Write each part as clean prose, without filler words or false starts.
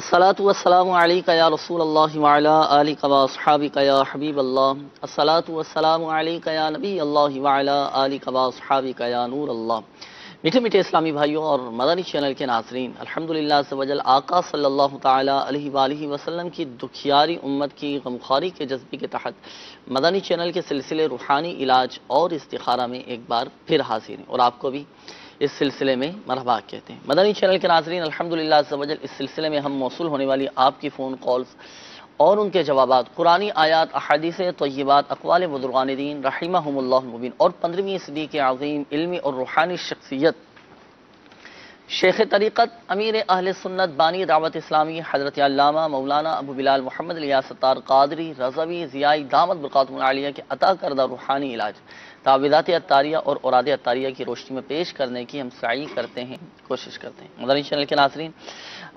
الصلاۃ والسلام علیک یا رسول اللہ وعلی آلک و اصحابک یا حبیب اللہ، الصلاۃ والسلام علیک یا نبی اللہ وعلی آلک و اصحابک یا نور اللہ۔ میٹھے میٹھے اسلامی بھائیوں اور مدنی چینل کے ناظرین، الحمدللہ عز و جل آقا صلی اللہ تعالی علیہ وآلہ وسلم کی دکھیاری امت کی غمخواری کے جذبے کے تحت مدنی چینل کے سلسلے روحانی علاج اور استخارہ میں ایک بار پھر حاضر ہیں، اور آپ کو بھی اس سلسلے میں مرحبا کہتے ہیں۔ مدنی چینل کے ناظرین، الحمدللہ عز و جل اس سلسلے میں ہم موصول ہونے والی آپ کی فون کالز اور ان کے جوابات قرآنی آیات، احادیث طیبات، اقوال بزرگان دین رحمہم اللہ المبین اور 15ویں صدی کے عظیم علمی اور روحانی شخصیت شیخ طریقت، امیر اہل سنت، بانی دعوت اسلامی، حضرت علامہ مولانا ابو بلال محمد الیاس ستار قادری رضوی ضیائی دامت برکاتہم العالیہ کے عطا کردہ روحانی علاج تعویذات عطاریہ اور اوراد عطاریہ کی روشنی میں پیش کرنے کی ہم سعی کرتے ہیں، کوشش کرتے ہیں۔ مدنی چینل کے ناظرین،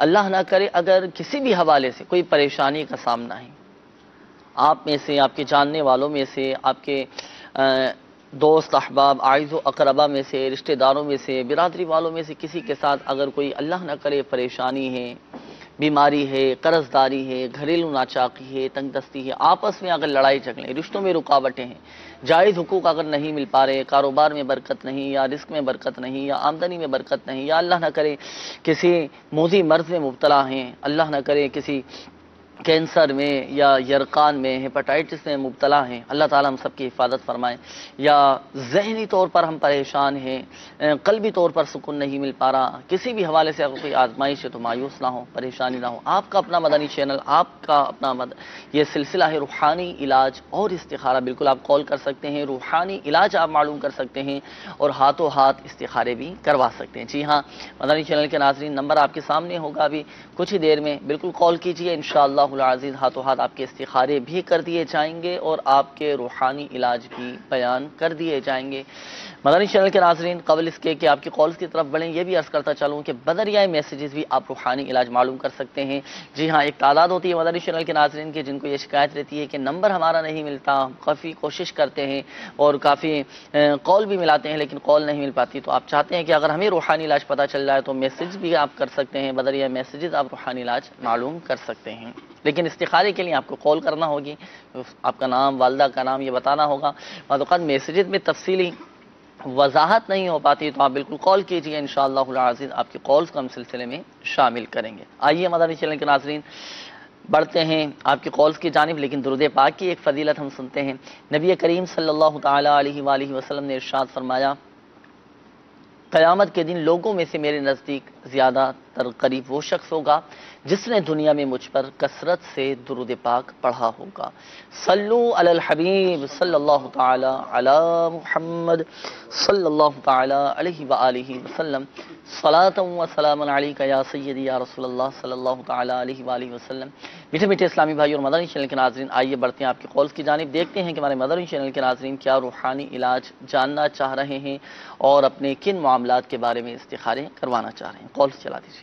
اللہ نہ کرے اگر کسی بھی حوالے سے کوئی پریشانی کا سامنا ہے، آپ میں سے، آپ کے جاننے والوں میں سے، آپ کے دوست احباب، اعز و اقربا میں سے، رشتہ داروں میں سے، برادری والوں میں سے کسی کے ساتھ اگر کوئی اللہ نہ کرے پریشانی ہے، بیماری ہے، قرض داری ہے، گھریلو ناچاقی ہے، تنگ دستی ہے، آپس میں اگر لڑائی جھگڑے، رشتوں میں رکاوٹیں ہیں، جائز حقوق اگر نہیں مل پا رہے، کاروبار میں برکت نہیں، یا رزق میں برکت نہیں، یا آمدنی میں برکت نہیں، یا اللہ نہ کرے کسی موذی مرض میں مبتلا ہیں، اللہ نہ کرے کسی کینسر میں یا یرقان میں، ہیپاٹائٹس میں مبتلا ہیں، اللہ تعالی ہم سب کی حفاظت فرمائے، یا ذہنی طور پر ہم پریشان ہیں، قلبی طور پر سکون نہیں مل پا رہا، کسی بھی حوالے سے اگر کوئی آزمائش ہے تو مایوس نہ ہو، پریشانی نہ ہو۔ آپ کا اپنا مدنی چینل، آپ کا اپنا یہ سلسلہ ہے روحانی علاج اور استخارہ، بالکل آپ کال کر سکتے ہیں، روحانی علاج آپ معلوم کر سکتے ہیں اور ہاتھوں ہاتھ استخارے بھی کروا سکتے ہیں۔ جی ہاں، مدنی چینل کے ناظرین، نمبر آپ کے سامنے ہوگا، ابھی کچھ ہی دیر میں بالکل کال کیجئے، انشاءاللہ العزیز ہاتھوں ہاتھ آپ کے استخارے بھی کر دیے جائیں گے اور آپ کے روحانی علاج بھی بیان کر دیے جائیں گے۔ مدنی چینل کے ناظرین، قبل اس کے کہ آپ کی کالز کی طرف بڑھیں، یہ بھی عرض کرتا چلوں کہ بدریائے میسیجز بھی آپ روحانی علاج معلوم کر سکتے ہیں۔ جی ہاں، ایک تعداد ہوتی ہے مدنی چینل کے ناظرین کی جن کو یہ شکایت رہتی ہے کہ نمبر ہمارا نہیں ملتا، کافی کوشش کرتے ہیں اور کافی کال بھی ملاتے ہیں لیکن کال نہیں مل پاتی، تو آپ چاہتے ہیں کہ اگر ہمیں روحانی علاج پتہ چل جائے تو میسیج بھی آپ کر سکتے ہیں، بدریائے میسیجز آپ روحانی علاج معلوم کر سکتے ہیں، لیکن استخارے کے لیے آپ کو کال کرنا ہوگی، آپ کا نام، والدہ کا نام یہ بتانا ہوگا۔ بعض اوقات میسیجز میں تفصیلی وضاحت نہیں ہو پاتی تو آپ بالکل کال کیجئے، انشاءاللہ العزیز آپ کی کالز کو ہم سلسلے میں شامل کریں گے۔ آئیے مدنی چینل کے ناظرین، بڑھتے ہیں آپ کی کالز کی جانب، لیکن درود پاک کی ایک فضیلت ہم سنتے ہیں۔ نبی کریم صلی اللہ تعالی علیہ وآلہ وسلم نے ارشاد فرمایا، قیامت کے دن لوگوں میں سے میرے نزدیک زیادہ تر قریب وہ شخص ہوگا جس نے دنیا میں مجھ پر کثرت سے درود پاک پڑھا ہوگا۔ صلو علی الحبیب صلی اللہ تعالی علی محمد صلی اللہ تعالی علیہ وآلہ وسلم، صلاۃ و سلام علیک یا سیدی یا رسول اللہ صلی اللہ تعالی علیہ وآلہ وسلم۔ میٹھے میٹھے اسلامی بھائی اور مدنی چینل کے ناظرین، آئیے بڑھتے ہیں آپ کی کالز کی جانب، دیکھتے ہیں کہ ہمارے مدنی چینل کے ناظرین کیا روحانی علاج جاننا چاہ رہے ہیں اور اپنے کن معاملات کے بارے میں استخارے کروانا چاہ رہے ہیں۔ کالز چلا دیجیے۔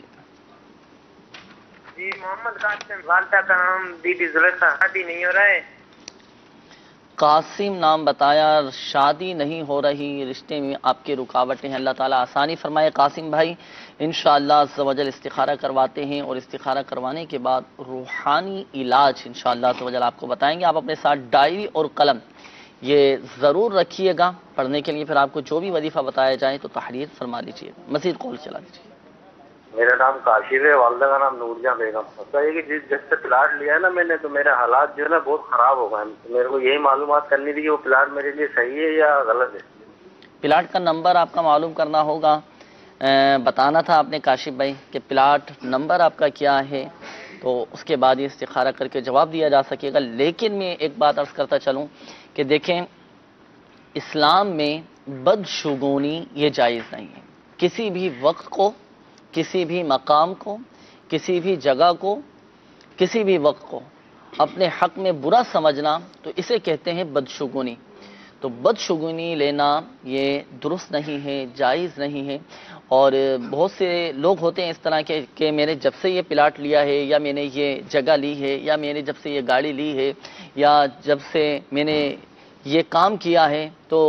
جی، محمد قاسم، والدہ کا نام بی بی زلیخا، شادی نہیں ہو رہا ہے۔ قاسم نام بتایا، شادی نہیں ہو رہی، رشتے میں آپ کے رکاوٹیں ہیں، اللہ تعالیٰ آسانی فرمائے۔ قاسم بھائی انشاءاللہ عز و جل استخارہ کرواتے ہیں اور استخارہ کروانے کے بعد روحانی علاج انشاءاللہ عز و جل آپ کو بتائیں گے۔ آپ اپنے ساتھ ڈائری اور قلم یہ ضرور رکھیے گا پڑھنے کے لیے، پھر آپ کو جو بھی وظیفہ بتایا جائے تو تحریر فرما لیجیے۔ مزید کال چلا دیجیے۔ میرا نام کاشف ہے، والدہ کا نام نورجہاں بیگم۔ مسئلہ یہ کہ جب سے پلاٹ لیا ہے نا میں نے، تو میرے حالات جو ہے نا بہت خراب ہو گئے ہیں، میرے کو یہی معلومات کرنی تھی کہ وہ پلاٹ میرے لیے صحیح ہے یا غلط ہے۔ پلاٹ کا نمبر آپ کا معلوم کرنا ہوگا، بتانا تھا آپ نے کاشف بھائی کہ پلاٹ نمبر آپ کا کیا ہے، تو اس کے بعد یہ استخارہ کر کے جواب دیا جا سکے گا۔ لیکن میں ایک بات عرض کرتا چلوں کہ دیکھیں، اسلام میں بدشگونی یہ جائز نہیں ہے۔ کسی بھی وقت کو، کسی بھی مقام کو، کسی بھی جگہ کو، کسی بھی وقت کو اپنے حق میں برا سمجھنا تو اسے کہتے ہیں بدشگونی۔ تو بدشگونی لینا یہ درست نہیں ہے، جائز نہیں ہے، اور بہت سے لوگ ہوتے ہیں اس طرح کے کہ میں نے جب سے یہ پلاٹ لیا ہے، یا میں نے یہ جگہ لی ہے، یا میں نے جب سے یہ گاڑی لی ہے، یا جب سے میں نے یہ کام کیا ہے تو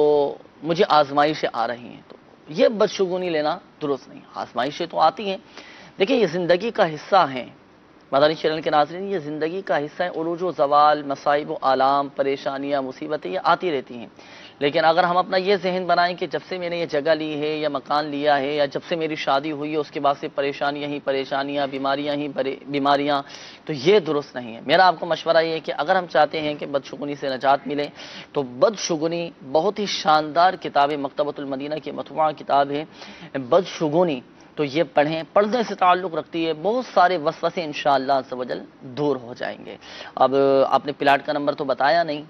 مجھے آزمائشیں آ رہی ہیں، تو یہ بدشگونی لینا درست نہیں۔ آزمائشیں تو آتی ہیں، دیکھیں یہ زندگی کا حصہ ہیں، مدنی چینل کے ناظرین، یہ زندگی کا حصہ ہے، عروج و زوال، مصائب و آلام، پریشانیاں، مصیبتیں یہ آتی رہتی ہیں، لیکن اگر ہم اپنا یہ ذہن بنائیں کہ جب سے میں نے یہ جگہ لی ہے یا مکان لیا ہے یا جب سے میری شادی ہوئی ہے اس کے بعد سے پریشانیاں ہی پریشانیاں، بیماریاں ہی بیماریاں، تو یہ درست نہیں ہے۔ میرا آپ کو مشورہ یہ ہے کہ اگر ہم چاہتے ہیں کہ بدشگونی سے نجات ملے تو بدشگونی بہت ہی شاندار کتاب ہے، مکتبۃ المدینہ کی مطبوعہ کتاب ہے بدشگونی، تو یہ پڑھیں، پڑھنے سے تعلق رکھتی ہے، بہت سارے وسوسے انشاءاللہ عز و جل دور ہو جائیں گے۔ اب آپ نے پلاٹ کا نمبر تو بتایا نہیں،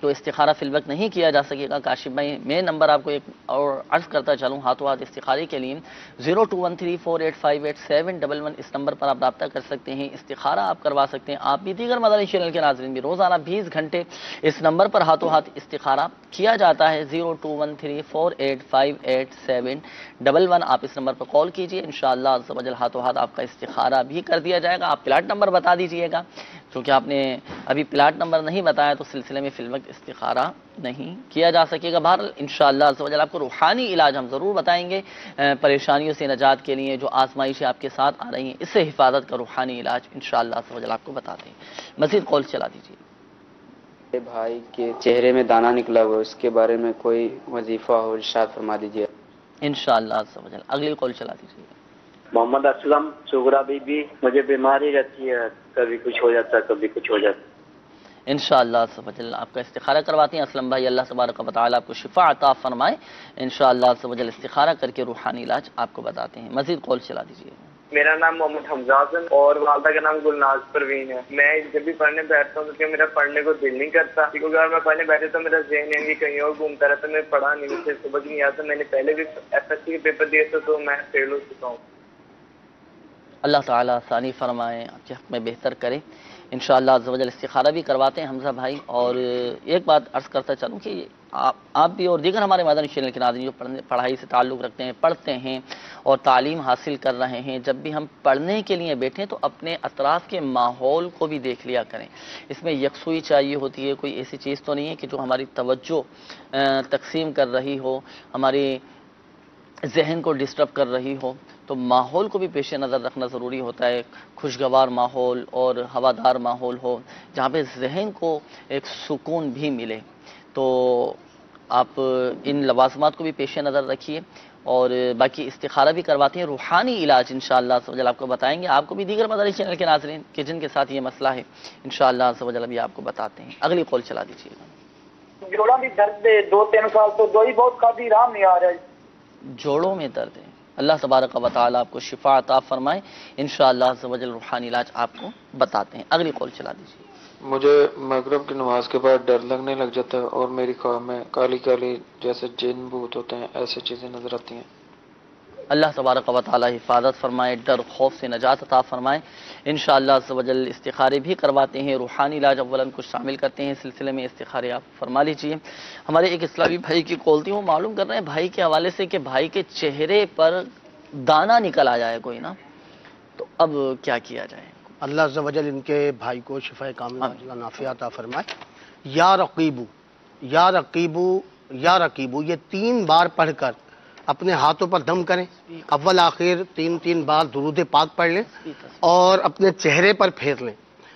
تو استخارہ فی الوقت نہیں کیا جا سکے گا کاشف بھائی۔ میں نمبر آپ کو ایک اور عرض کرتا چلوں ہاتھوں ہاتھ استخارے کے لیے 0213485871 اس نمبر پر آپ رابطہ کر سکتے ہیں، استخارہ آپ کروا سکتے ہیں۔ آپ بھی دیگر مدنی چینل کے ناظرین بھی روزانہ 20 گھنٹے اس نمبر پر ہاتھوں ہاتھ استخارہ کیا جاتا ہے 0213485711 آپ اس نمبر پر کال کیجئے، انشاءاللہ عز و جل ہاتھوں ہاتھ آپ کا استخارہ بھی کر دیا جائے گا۔ آپ پلاٹ نمبر بتا دیجئے گا، چونکہ آپ نے ابھی پلاٹ نمبر نہیں بتایا تو سلسلے میں فی الوقت استخارہ نہیں کیا جا سکے گا۔ بہرحال انشاءاللہ عز و جل آپ کو روحانی علاج ہم ضرور بتائیں گے، پریشانیوں سے نجات کے لیے جو آزمائشیں آپ کے ساتھ آ رہی ہیں اس سے حفاظت کا روحانی علاج انشاءاللہ عز و جل آپ کو بتاتے ہیں۔ مزید کال چلا دیجیے۔ میرے بھائی کے چہرے میں دانہ نکلا ہوا، اس کے بارے میں کوئی وظیفہ ہو ارشاد فرما دیجیے۔ انشاءاللہ عز و جل اگلی کال چلا دیجیے۔ محمد اسلم سغرا بی بی، مجھے بیماری رہتی ہے، کبھی کچھ ہو جاتا ہے کبھی کچھ ہو جاتا ہے۔ انشاءاللہ عز و جل آپ کا استخارہ کرواتے ہیں اسلم بھائی، اللہ تبارک و تعالی آپ کو شفا عطا فرمائے۔ انشاءاللہ عز و جل استخارہ کر کے روحانی علاج آپ کو بتاتے ہیں۔ مزید کال چلا دیجیے۔ میرا نام محمد حمزہ حسن اور والدہ کا نام گلناز پروین ہے۔ میں جب بھی پڑھنے بیٹھتا ہوں تو میرا پڑھنے کو دل نہیں کرتا، کیونکہ اگر میں پڑھنے بیٹھے تو میرا ذہن یعنی کہیں اور گھومتا رہتا، میں پڑھا نہیں، مجھے سمجھ نہیں آتا۔ میں نے پہلے بھی SSC کے پیپر دیے تھے تو میں فیل ہو چکا ہوں۔ اللہ تعالیٰ ثانی فرمائے، آپ کے حق میں بہتر کرے۔ انشاءاللہ عز و جل استخارہ بھی کرواتے ہیں حمزہ بھائی۔ اور ایک بات عرض کرتا چلوں کہ آپ بھی اور دیگر ہمارے مدنی چینل کے ناظرین جو پڑھائی سے تعلق رکھتے ہیں، پڑھتے ہیں اور تعلیم حاصل کر رہے ہیں، جب بھی ہم پڑھنے کے لیے بیٹھیں تو اپنے اطراف کے ماحول کو بھی دیکھ لیا کریں۔ اس میں یکسوئی چاہیے ہوتی ہے، کوئی ایسی چیز تو نہیں ہے کہ جو ہماری توجہ تقسیم کر رہی ہو، ہماری ذہن کو ڈسٹرب کر رہی ہو، تو ماحول کو بھی پیش نظر رکھنا ضروری ہوتا ہے۔ خوشگوار ماحول اور ہوادار ماحول ہو جہاں پہ ذہن کو ایک سکون بھی ملے، تو آپ ان لوازمات کو بھی پیش نظر رکھیے۔ اور باقی استخارہ بھی کرواتے ہیں، روحانی علاج انشاءاللہ عز و جل آپ کو بتائیں گے۔ آپ کو بھی دیگر مدنی چینل کے ناظرین کہ جن کے ساتھ یہ مسئلہ ہے انشاءاللہ عز و جل بھی آپ کو بتاتے ہیں۔ اگلی کال چلا دیجیے گا۔ جوڑوں بھی درد ہے، 2-3 سال تو دوائی بہت کھادی، آرام نہیں آ رہا ہے۔ جوڑوں میں درد ہے، اللہ تبارک و تعالی آپ کو شفا عطا فرمائے۔ انشاءاللہ عز و جل روحانی علاج آپ کو بتاتے ہیں۔ اگلی کال چلا دیجیے۔ مجھے مغرب کی نماز کے بعد ڈر لگنے لگ جاتا ہے اور میری خواہ میں کالی کالی جیسے جن بھوت ہوتے ہیں ایسی چیزیں نظر آتی ہیں۔ اللہ تبارک و تعالی حفاظت فرمائے، ڈر خوف سے نجات عطا فرمائے۔ انشاءاللہ عز و جل استخارے بھی کرواتے ہیں، روحانی علاج اولاً کچھ شامل کرتے ہیں سلسلے میں، استخارے آپ فرما لیجئے۔ ہمارے ایک اسلامی بھائی کی کال تھی، وہ معلوم کر رہے ہیں بھائی کے حوالے سے کہ بھائی کے چہرے پر دانہ نکل آ جائے کوئی نا، تو اب کیا کیا جائے؟ اللہ عز و جل ان کے بھائی کو شفا کاملہ اللہ نافع عطا فرمائے۔ یا رقیبو یا رقیبو یا رقیبو، یہ 3 بار پڑھ کر اپنے ہاتھوں پر دم کریں، اول آخر 3 بار درود پاک پڑھ لیں اور اپنے چہرے پر پھیر لیں،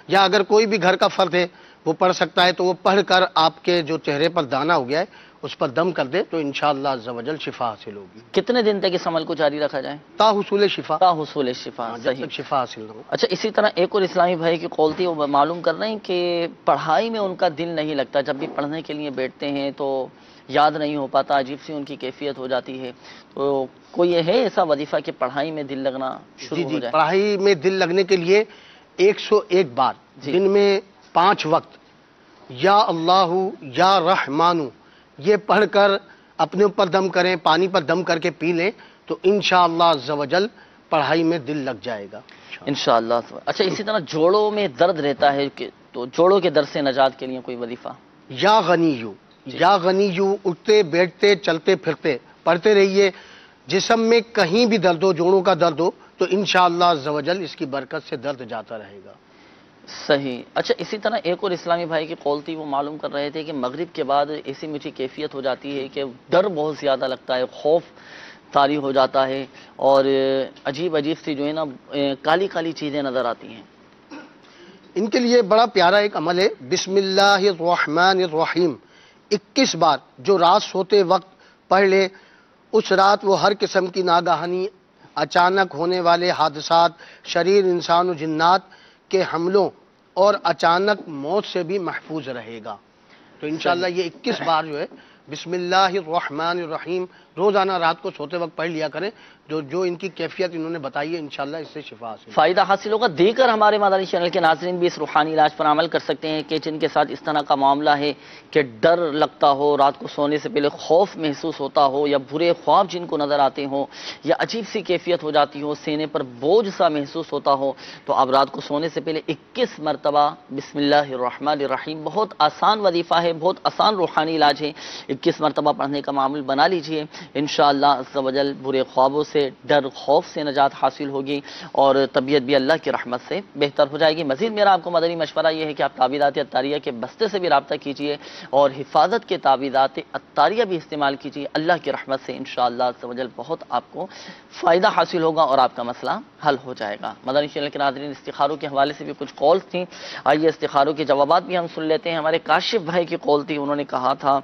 یا اگر کوئی بھی گھر کا فرد ہے وہ پڑھ سکتا ہے تو وہ پڑھ کر آپ کے جو چہرے پر دانہ ہو گیا ہے اس پر دم کر دے تو انشاءاللہ عز و جل شفا حاصل ہوگی۔ کتنے دن تک اس عمل کو جاری رکھا جائے؟ تا حصول شفا، تا حصول شفا، جب صحیح۔ تک شفا حاصل نہ ہو۔ اچھا، اسی طرح ایک اور اسلامی بھائی کی کال تھی، وہ معلوم کر رہے ہیں کہ پڑھائی میں ان کا دل نہیں لگتا، جب بھی پڑھنے کے لیے بیٹھتے ہیں تو یاد نہیں ہو پاتا، عجیب سی ان کی کیفیت ہو جاتی ہے، تو کوئی یہ ہے ایسا وظیفہ کہ پڑھائی میں دل لگنا شروع ہو جائے؟ پڑھائی میں دل لگنے کے لیے 101 بار دن میں 5 وقت یا اللہ یا رحمانو یہ پڑھ کر اپنے اوپر دم کریں، پانی پر دم کر کے پی لیں تو انشاءاللہ عز و جل پڑھائی میں دل لگ جائے گا انشاءاللہ۔ اچھا، اسی طرح جوڑوں میں درد رہتا ہے کہ تو جوڑوں کے درد سے نجات کے لیے کوئی وظیفہ؟ یا غنیو یا غنیو، اٹھتے بیٹھتے چلتے پھرتے پڑھتے رہیے، جسم میں کہیں بھی درد ہو، جوڑوں کا درد ہو تو انشاءاللہ عز و جل اس کی برکت سے درد جاتا رہے گا۔ صحیح۔ اچھا، اسی طرح ایک اور اسلامی بھائی کی قول تھی، وہ معلوم کر رہے تھے کہ مغرب کے بعد ایسی میٹھی کیفیت ہو جاتی ہے کہ ڈر بہت زیادہ لگتا ہے، خوف طاری ہو جاتا ہے اور عجیب عجیب سی جو ہے نا کالی کالی چیزیں نظر آتی ہیں. ان کے لیے بڑا پیارا ایک عمل ہے، بسم اللہ الرحمن الرحیم 21 بار جو رات سوتے وقت پڑھ لے، اس رات وہ ہر قسم کی ناگہانی اچانک ہونے والے حادثات، شریر انسان و جنات کے حملوں اور اچانک موت سے بھی محفوظ رہے گا. تو انشاءاللہ یہ 21 بار جو ہے بسم اللہ الرحمن الرحیم روزانہ رات کو سوتے وقت پڑھ لیا کریں. جو ان کی کیفیت انہوں نے بتائی ہے، انشاءاللہ اس سے شفا حاصل فائدہ حاصل ہوگا. دیگر ہمارے مدنی چینل کے ناظرین بھی اس روحانی علاج پر عمل کر سکتے ہیں کہ جن کے ساتھ اس طرح کا معاملہ ہے کہ ڈر لگتا ہو، رات کو سونے سے پہلے خوف محسوس ہوتا ہو، یا برے خواب جن کو نظر آتے ہوں، یا عجیب سی کیفیت ہو جاتی ہو، سینے پر بوجھ سا محسوس ہوتا ہو، تو اب رات کو سونے سے پہلے 21 مرتبہ بسم اللہ الرحمن الرحیم، بہت آسان وظیفہ ہے، بہت آسان روحانی علاج ہے، 21 مرتبہ پڑھنے کا معمول بنا لیجئے. انشاءاللہ عز و جل برے خوابوں سے، ڈر خوف سے نجات حاصل ہوگی اور طبیعت بھی اللہ کی رحمت سے بہتر ہو جائے گی. مزید میرا آپ کو مدنی مشورہ یہ ہے کہ آپ تعویذات عطاریہ کے بستے سے بھی رابطہ کیجئے اور حفاظت کے تعویذات عطاریہ بھی استعمال کیجئے. اللہ کی رحمت سے انشاءاللہ عز و جل بہت آپ کو فائدہ حاصل ہوگا اور آپ کا مسئلہ حل ہو جائے گا. مدنی چینل کے ناظرین، استخاروں کے حوالے سے بھی کچھ کالز تھیں، آئیے استخاروں کے جوابات بھی ہم سن لیتے ہیں. ہمارے کاشف بھائی کی کال تھی، انہوں نے کہا تھا،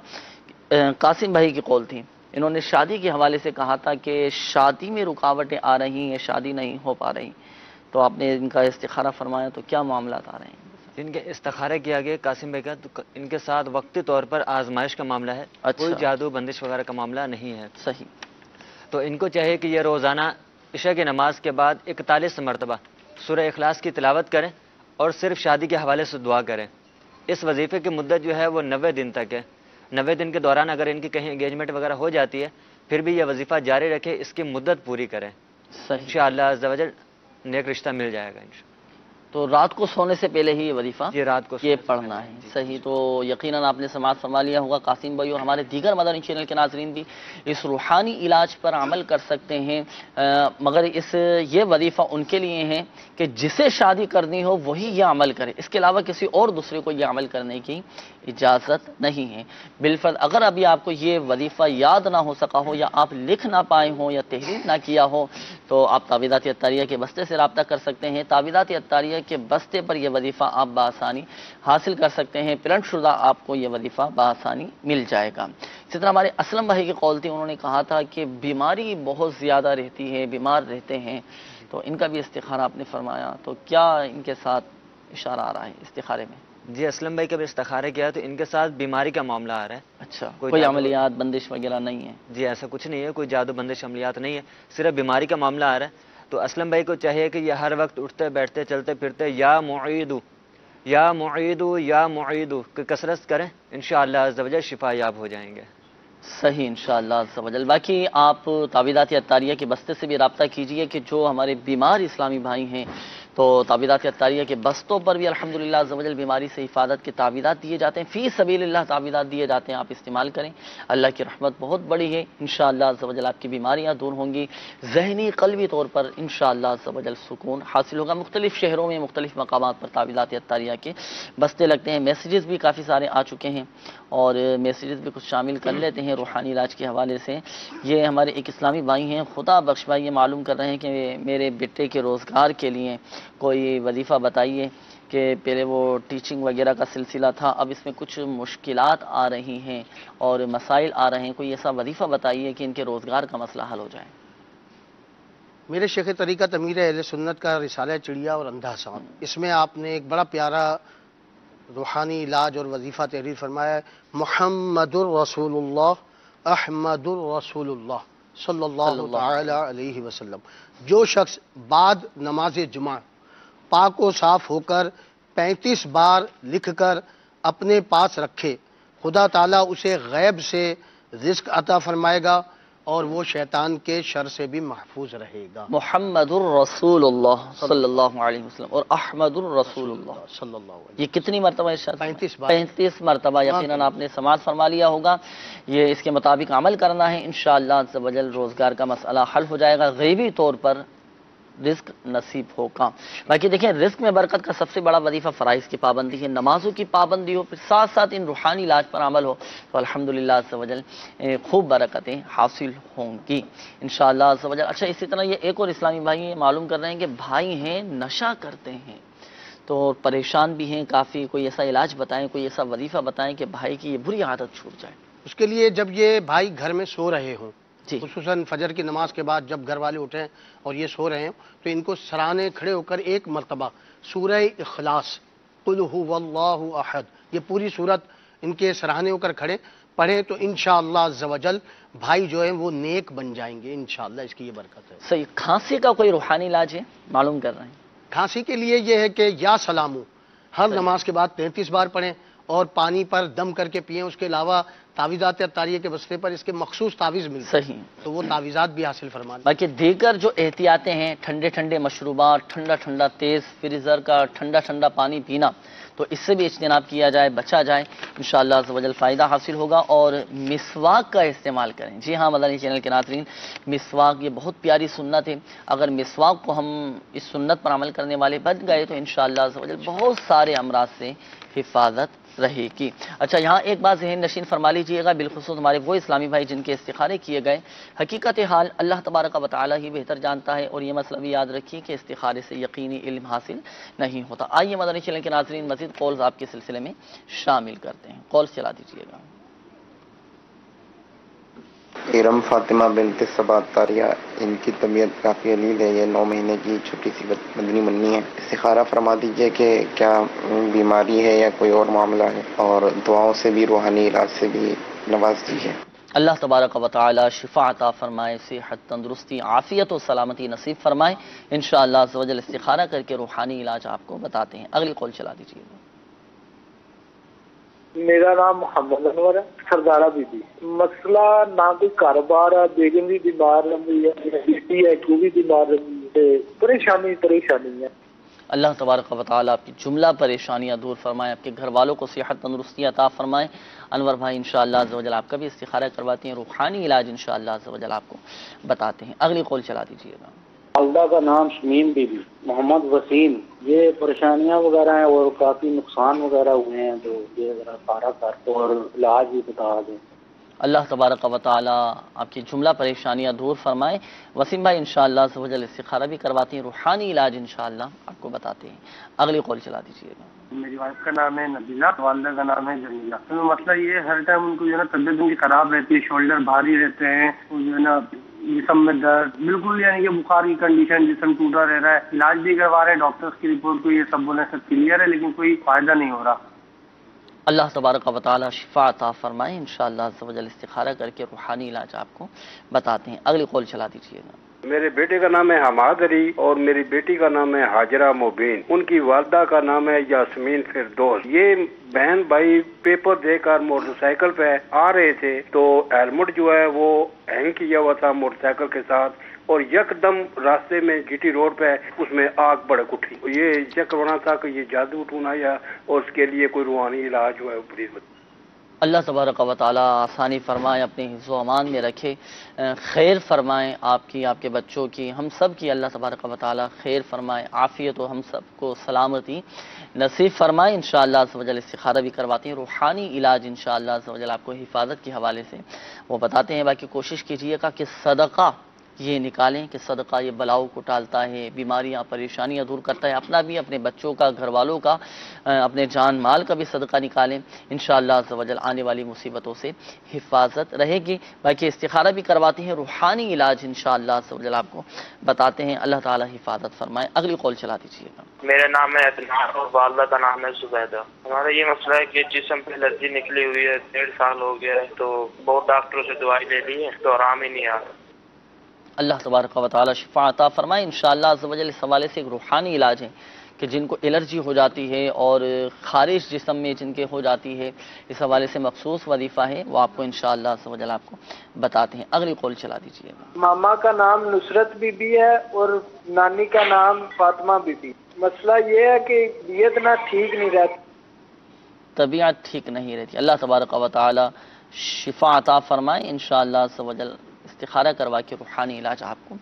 قاسم بھائی کی کال تھی، انہوں نے شادی کے حوالے سے کہا تھا کہ شادی میں رکاوٹیں آ رہی ہیں، شادی نہیں ہو پا رہی. تو آپ نے ان کا استخارہ فرمایا، تو کیا معاملات آ رہے ہیں؟ ان کے استخارہ کیا گیا قاسم بھائی کا، تو ان کے ساتھ وقتی طور پر آزمائش کا معاملہ ہے، کوئی جادو بندش وغیرہ کا معاملہ نہیں ہے. صحیح. تو ان کو چاہیے کہ یہ روزانہ عشاء کی نماز کے بعد 41 مرتبہ سورہ اخلاص کی تلاوت کریں اور صرف شادی کے حوالے سے دعا کریں. اس وظیفے کی مدت جو ہے وہ 90 دن تک ہے. 90 دن کے دوران اگر ان کی کہیں انگیجمنٹ وغیرہ ہو جاتی ہے، پھر بھی یہ وظیفہ جاری رکھے، اس کی مدت پوری کریں. انشاءاللہ عز و جل نیک رشتہ مل جائے گا انشاءاللہ. تو رات کو سونے سے پہلے ہی یہ وظیفہ یہ رات کو یہ پڑھنا ہے. صحیح. تو یقیناً آپ نے سماعت فرما لیا ہوگا قاسم بھائی، اور ہمارے دیگر مدنی چینل کے ناظرین بھی اس روحانی علاج پر عمل کر سکتے ہیں، مگر یہ وظیفہ ان کے لیے ہے کہ جسے شادی کرنی ہو وہی یہ عمل کرے، اس کے علاوہ کسی اور دوسرے کو یہ عمل کرنے کی اجازت نہیں ہے. بالفرض اگر ابھی آپ کو یہ وظیفہ یاد نہ ہو سکا ہو، یا آپ لکھ نہ پائے ہوں، یا تحریر نہ کیا ہو، تو آپ تعویذات عطاریہ کے بستے سے رابطہ کر سکتے ہیں. تعویذات عطاریہ کے بستے پر یہ وظیفہ آپ بآسانی حاصل کر سکتے ہیں. پرنٹ شدہ آپ کو یہ وظیفہ بآسانی مل جائے گا. اسی طرح ہمارے اسلم بھائی کی قول تھی، انہوں نے کہا تھا کہ بیماری بہت زیادہ رہتی ہے، بیمار رہتے ہیں، تو ان کا بھی استخارہ آپ نے فرمایا. تو کیا ان کے ساتھ اشارہ آ رہا ہے استخارے میں؟ جی اسلم بھائی کا بھی استخارہ کیا تو ان کے ساتھ بیماری کا معاملہ آ رہا ہے. اچھا، کوئی عملیات بندش وغیرہ نہیں ہے؟ جی ایسا کچھ نہیں ہے، کوئی جادو بندش عملیات نہیں ہے، صرف بیماری کا معاملہ آ رہا ہے. تو اسلم بھائی کو چاہیے کہ یہ ہر وقت اٹھتے بیٹھتے چلتے پھرتے یا معیدو یا معیدو یا معیدو کی کثرت کریں، انشاءاللہ عز و جل شفا یاب ہو جائیں گے. صحیح انشاءاللہ عز و جل. باقی آپ تعویذات عطاریہ کے بستے سے بھی رابطہ کیجئے کہ جو ہمارے بیمار اسلامی بھائی ہیں، تو تعویذات عطاریہ کے بستوں پر بھی الحمدللہ عز و جل بیماری سے حفاظت کے تعویذات دیے جاتے ہیں، فی سبیل اللہ تعویذات دیے جاتے ہیں. آپ استعمال کریں، اللہ کی رحمت بہت بڑی ہے. انشاءاللہ عز و جل آپ کی بیماریاں دور ہوں گی، ذہنی قلبی طور پر انشاءاللہ عز و جل سکون حاصل ہوگا. مختلف شہروں میں مختلف مقامات پر تعویذات عطاریہ کے بستے لگتے ہیں. میسیجز بھی کافی سارے آ چکے ہیں، اور میسیجز بھی کچھ شامل کر لیتے ہیں روحانی علاج کے حوالے سے. یہ ہمارے ایک اسلامی بھائی ہیں، خدا بخش بھائی، یہ معلوم کر رہے ہیں کہ میرے بیٹے کے روزگار کے لیے کوئی وظیفہ بتائیے، کہ پہلے وہ ٹیچنگ وغیرہ کا سلسلہ تھا، اب اس میں کچھ مشکلات آ رہی ہیں اور مسائل آ رہے ہیں، کوئی ایسا وظیفہ بتائیے کہ ان کے روزگار کا مسئلہ حل ہو جائے. میرے شیخ طریقت امیر اہل سنت کا رسالہ چڑیا اور اندھا سانپ، اس میں آپ نے ایک بڑا پیارا روحانی علاج اور وظیفہ تحریر فرمایا ہے. محمد الرسول اللہ احمد الرسول اللہ صلی اللہ تعالی علیہ وسلم. جو شخص بعد نماز جمعہ پاک و صاف ہو کر 35 بار لکھ کر اپنے پاس رکھے، خدا تعالیٰ اسے غیب سے رزق عطا فرمائے گا اور وہ شیطان کے شر سے بھی محفوظ رہے گا. محمد الرسول اللہ صلی اللہ علیہ وسلم اور احمد الرسول اللہ صلی اللہ علیہ یہ کتنی مرتبہ ارشاد؟ 35 مرتبہ. یقیناً آپ نے سماعت فرما لیا ہوگا. یہ اس کے مطابق عمل کرنا ہے، انشاءاللہ عز و جل روزگار کا مسئلہ حل ہو جائے گا. غیبی طور پر رزق نصیب ہوگا۔ باقی دیکھیں رزق میں برکت کا سب سے بڑا وظیفہ فرائض کی پابندی ہے، نمازوں کی پابندی ہو، پھر ساتھ ساتھ ان روحانی علاج پر عمل ہو تو الحمدللہ عز و جل خوب برکتیں حاصل ہوں گی انشاءاللہ عز و جل۔ اچھا اسی طرح یہ ایک اور اسلامی بھائی یہ معلوم کر رہے ہیں کہ بھائی ہیں نشہ کرتے ہیں تو پریشان بھی ہیں کافی، کوئی ایسا علاج بتائیں، کوئی ایسا وظیفہ بتائیں کہ بھائی کی یہ بری عادت چھوٹ جائے۔ اس کے لیے جب یہ بھائی گھر میں سو رہے ہوں، جی خصوصاً فجر کی نماز کے بعد جب گھر والے اٹھیں اور یہ سو رہے ہوں تو ان کو سرانے کھڑے ہو کر ایک مرتبہ سورہ اخلاص قل هو اللہ احد یہ پوری صورت ان کے سرانے ہو کر کھڑے پڑھیں تو انشاءاللہ عز و جل بھائی جو ہیں وہ نیک بن جائیں گے انشاءاللہ، اس کی یہ برکت ہے۔ صحیح۔ کھانسی کا کوئی روحانی علاج ہے معلوم کر رہے ہیں؟ کھانسی کے لیے یہ ہے کہ یا سلامو ہر نماز کے بعد 33 بار پڑھیں اور پانی پر دم کر کے پئیں، اس کے علاوہ تعویذات اطاریہ کے وسیلے پر اس کے مخصوص تعویذ ملتے ہیں صحیح۔ تو وہ تعویذات بھی حاصل فرما لیں۔ باقی دیگر جو احتیاطیں ہیں ٹھنڈے ٹھنڈے مشروبات، ٹھنڈا ٹھنڈا تیز فریزر کا ٹھنڈا ٹھنڈا پانی پینا تو اس سے بھی اجتناب کیا جائے، بچا جائے، انشاءاللہ عز و جل فائدہ حاصل ہوگا۔ اور مسواک کا استعمال کریں۔ جی ہاں مدنی چینل کے ناظرین، مسواک یہ بہت پیاری سنت ہے، اگر مسواک کو ہم اس سنت پر عمل کرنے والے بن گئے تو انشاءاللہ عز و جل بہت سارے امراض سے حفاظت رہے گی۔ اچھا یہاں ایک بات ذہن نشین فرما لیجئے گا، بالخصوص ہمارے وہ اسلامی بھائی جن کے استخارے کیے گئے، حقیقت حال اللہ تبارک و تعالی ہی بہتر جانتا ہے، اور یہ مسئلہ بھی یاد رکھیے کہ استخارے سے یقینی علم حاصل نہیں ہوتا۔ آئیے مدنی چینل کے ناظرین مزید کالز آپ کے سلسلے میں شامل کرتے ہیں، کال چلا دیجئے گا۔ ارم فاطمہ بنت صبا طاریہ، ان کی طبیعت کافی علیل ہے، یہ 9 مہینے کی چھوٹی سی مدنی منی ہے، استخارہ فرما دیجئے کہ کیا بیماری ہے یا کوئی اور معاملہ ہے، اور دعاؤں سے بھی روحانی علاج سے بھی نواز دیجئے۔ اللہ تبارک و تعالی شفا عطا فرمائے، صحت تندرستی عافیت و سلامتی نصیب فرمائے انشاءاللہ عز و جل۔ استخارہ کر کے روحانی علاج آپ کو بتاتے ہیں، اگلی کال چلا دیجیے گا۔ میرا نام محمد انور ہے، سردارہ بی بی۔ مسئلہ نہ کوئی کاروبار ہے، بیگم بھی بیمار رہی ہے، بیٹی ہے وہ بھی بیمار رہی ہے، پریشانی ہے۔ اللہ تبارک و تعالی آپ کی جملہ پریشانیاں دور فرمائے، آپ کے گھر والوں کو صحت تندرستی عطا فرمائے۔ انور بھائی انشاءاللہ عز و جل آپ کا بھی استخارہ کرواتے ہیں، روحانی علاج انشاءاللہ عز و جل آپ کو بتاتے ہیں، اگلی کال چلا دیجیے گا۔ والدہ کا نام شمیم بی بی، محمد وسیم۔ یہ پریشانیاں وغیرہ ہیں اور کافی نقصان وغیرہ ہوئے ہیں، تو یہ ذرا سارا کر اور علاج بھی بتا دیں۔ اللہ تبارک و تعالی آپ کی جملہ پریشانیاں دور فرمائے۔ وسیم بھائی انشاءاللہ عز و جل استخارہ بھی کرواتے ہیں، روحانی علاج انشاءاللہ آپ کو بتاتے ہیں، اگلی کال چلا دیجیے گا۔ میری وائف کا نام ہے نبیلہ، والدہ کا نام ہے جمیلہ۔ تو مسئلہ یہ ہے ہر ٹائم ان کو جو ہے نا طبیعت ان کی خراب رہتی ہے، شولڈر بھاری رہتے ہیں، اور جو ہے نا جسم میں درد، بالکل یعنی کہ بخار کی کنڈیشن، جسم ٹوٹا رہ رہا ہے، علاج بھی کروا رہے ہیں، ڈاکٹرز کی رپورٹ کو یہ سب بولے سب کلیئر ہے لیکن کوئی فائدہ نہیں ہو رہا۔ اللہ تبارک و تعالی شفا عطا فرمائے انشاءاللہ عز و جل۔ استخارہ کر کے روحانی علاج آپ کو بتاتے ہیں، اگلی کال چلا دیجیے گا۔ میرے بیٹے کا نام ہے حماد علی اور میری بیٹی کا نام ہے حاجرہ مبین، ان کی والدہ کا نام ہے یاسمین فردوس۔ یہ بہن بھائی پیپر دے کر موٹر سائیکل پہ آ رہے تھے تو ہیلمٹ جو ہے وہ ہینگ کیا ہوا تھا موٹر سائیکل کے ساتھ، اور یکدم راستے میں جی ٹی روڈ پہ اس میں آگ بھڑک اٹھی۔ یہ چیک کروانا تھا کہ یہ جادو ٹونا یا اور اس کے لیے کوئی روحانی علاج جو ہے وہ پلیز بتا۔ اللہ تبارک و تعالی آسانی فرمائے، اپنے حفظ و امان میں رکھے، خیر فرمائے آپ کی، آپ کے بچوں کی، ہم سب کی اللہ تبارک و تعالی خیر فرمائے، عافیت و ہم سب کو سلامتی نصیب فرمائے انشاءاللہ عز و جل۔ استخارہ بھی کرواتے ہیں، روحانی علاج انشاءاللہ عز و جل آپ کو حفاظت کے حوالے سے وہ بتاتے ہیں۔ باقی کوشش کیجیے گا کہ صدقہ یہ نکالیں کہ صدقہ یہ بلاؤں کو ٹالتا ہے، بیماریاں پریشانیاں دور کرتا ہے، اپنا بھی، اپنے بچوں کا، گھر والوں کا، اپنے جان مال کا بھی صدقہ نکالیں انشاءاللہ عز و جل، آنے والی مصیبتوں سے حفاظت رہے گی۔ باقی استخارہ بھی کرواتے ہیں، روحانی علاج انشاءاللہ عز و جل آپ کو بتاتے ہیں، اللہ تعالی حفاظت فرمائے۔ اگلی کال چلا دیجیے گا۔ میرا نام ہے ادنان اور والدہ کا نام ہے زبیدہ۔ ہمارا یہ مسئلہ ہے کہ جسم پہ الرجی نکلی ہوئی ہے، 1.5 سال ہو گیا ہے، تو بہت ڈاکٹروں سے دوائی لے لی ہے تو آرام ہی نہیں آ رہا۔ اللہ تبارک و تعالی شفا عطا فرمائے انشاءاللہ عز و جل۔ اس حوالے سے ایک روحانی علاج ہے کہ جن کو الرجی ہو جاتی ہے اور خارش جسم میں جن کے ہو جاتی ہے، اس حوالے سے مخصوص وظیفہ ہے، وہ آپ کو انشاءاللہ عز و جل آپ کو بتاتے ہیں۔ اگلی کال چلا دیجیے گا۔ ماما کا نام نصرت بی بی ہے اور نانی کا نام فاطمہ بی بی۔ مسئلہ یہ ہے کہ طبیعت نہ ٹھیک نہیں رہتی، طبیعت ٹھیک نہیں رہتی، اللہ تبارک و تعالی شفا عطا فرمائے انشاءاللہ عز و جل۔ استخارہ کروا کے روحانی علاج آپ کو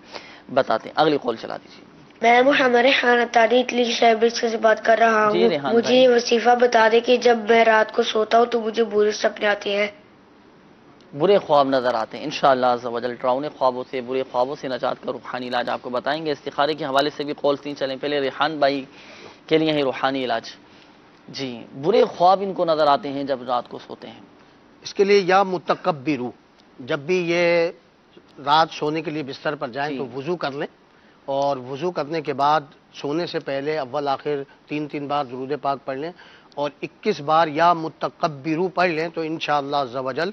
بتاتے ہیں، اگلی کال چلا دیجیے۔ میں محمد ریحان اطاری اٹلی کی سائبرس سے بات کر رہا جی ہوں. ریحان مجھے بھائی. یہ وظیفہ بتا دیں کہ جب میں رات کو سوتا ہوں تو مجھے برے سپنے آتے ہیں. برے خواب نظر آتے ہیں. انشاءاللہ عز و جل ڈراؤنے خوابوں سے، برے خوابوں سے نجات کا روحانی علاج آپ کو بتائیں گے. استخارے کے حوالے سے بھی کالز نہیں چلیں. پہلے ریحان بھائی کے لیے ہے روحانی علاج. جی، برے خواب ان کو نظر آتے ہیں جب رات کو سوتے ہیں. اس کے لیے یا متکبرو، جب بھی یہ رات سونے کے لیے بستر پر جائیں تو وضو کر لیں، اور وضو کرنے کے بعد سونے سے پہلے اول آخر 3 بار درود پاک پڑھ لیں، اور 21 بار یا متکبرو پڑھ لیں تو انشاءاللہ عز و جل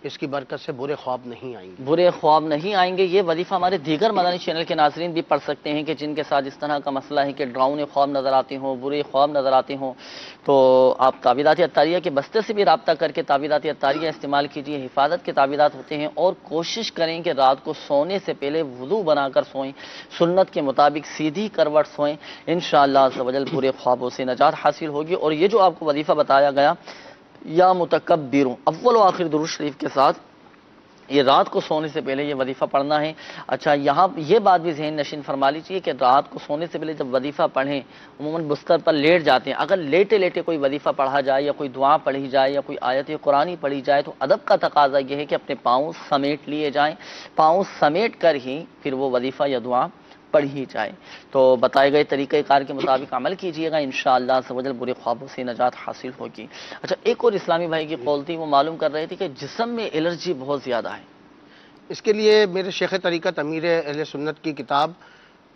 اس کی برکت سے برے خواب نہیں آئیں گے. برے خواب نہیں آئیں گے. یہ وظیفہ ہمارے دیگر مدنی چینل کے ناظرین بھی پڑھ سکتے ہیں کہ جن کے ساتھ اس طرح کا مسئلہ ہے کہ ڈراؤنے خواب نظر آتے ہوں، برے خواب نظر آتے ہوں، تو آپ تعویذات عطاریہ کے بستے سے بھی رابطہ کر کے تعویذات عطاریہ استعمال کیجیے. حفاظت کے تعویذات ہوتے ہیں، اور کوشش کریں کہ رات کو سونے سے پہلے وضو بنا کر سوئیں، سنت کے مطابق سیدھی کروٹ سوئیں. انشاءاللہ عز و جل برے خوابوں سے نجات حاصل ہوگی. اور یہ جو آپ کو وظیفہ بتایا گیا یا متکبروں، اول و آخر درود شریف کے ساتھ، یہ رات کو سونے سے پہلے یہ وظیفہ پڑھنا ہے. اچھا، یہاں یہ بات بھی ذہن نشین فرما لیجیے کہ رات کو سونے سے پہلے جب وظیفہ پڑھیں، عموماً بستر پر لیٹ جاتے ہیں، اگر لیٹے لیٹے کوئی وظیفہ پڑھا جائے یا کوئی دعا پڑھی جائے یا کوئی آیت قرآنی پڑھی جائے تو ادب کا تقاضا یہ ہے کہ اپنے پاؤں سمیٹ لیے جائیں، پاؤں سمیٹ کر ہی پھر وہ وظیفہ یا دعا پڑھی جائے. تو بتائے گئے طریقہ کار کے مطابق عمل کیجیے گا، انشاءاللہ عز و جل برے خوابوں سے نجات حاصل ہوگی. اچھا، ایک اور اسلامی بھائی کی قول تھی، وہ معلوم کر رہے تھے کہ جسم میں الرجی بہت زیادہ ہے. اس کے لیے میرے شیخ طریقت امیر اہل سنت کی کتاب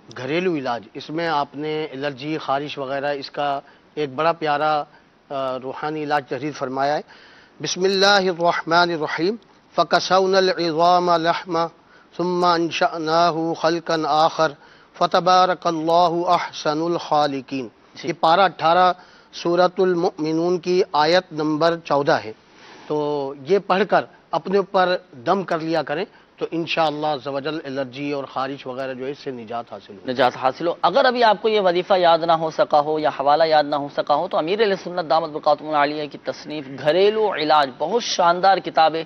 گھریلو علاج، اس میں آپ نے الرجی، خارش وغیرہ، اس کا ایک بڑا پیارا روحانی علاج تحریر فرمایا ہے. بسم اللہ الرحمن الرحیم. فَكَسَوْنَا الْعِظَامَ لَحْمًا ثُمَّ أَنشَأْنَاهُ خَلْقًا آخَرَ فَتَبَارَكَ اللَّهُ أَحْسَنُ الْخَالِقِينَ. یہ پارہ 18 سورۃ المؤمنون کی آیت نمبر 14 ہے. تو یہ پڑھ کر اپنے اوپر دم کر لیا کریں تو انشاءاللہ عز و جل الرجی اور خارش وغیرہ جو ہے اس سے نجات حاصل ہو. اگر ابھی آپ کو یہ وظیفہ یاد نہ ہو سکا ہو یا حوالہ یاد نہ ہو سکا ہو تو امیر اہل سنت دامت برکاتہم العالیہ کی تصنیف گھریلو علاج بہت شاندار کتاب ہے،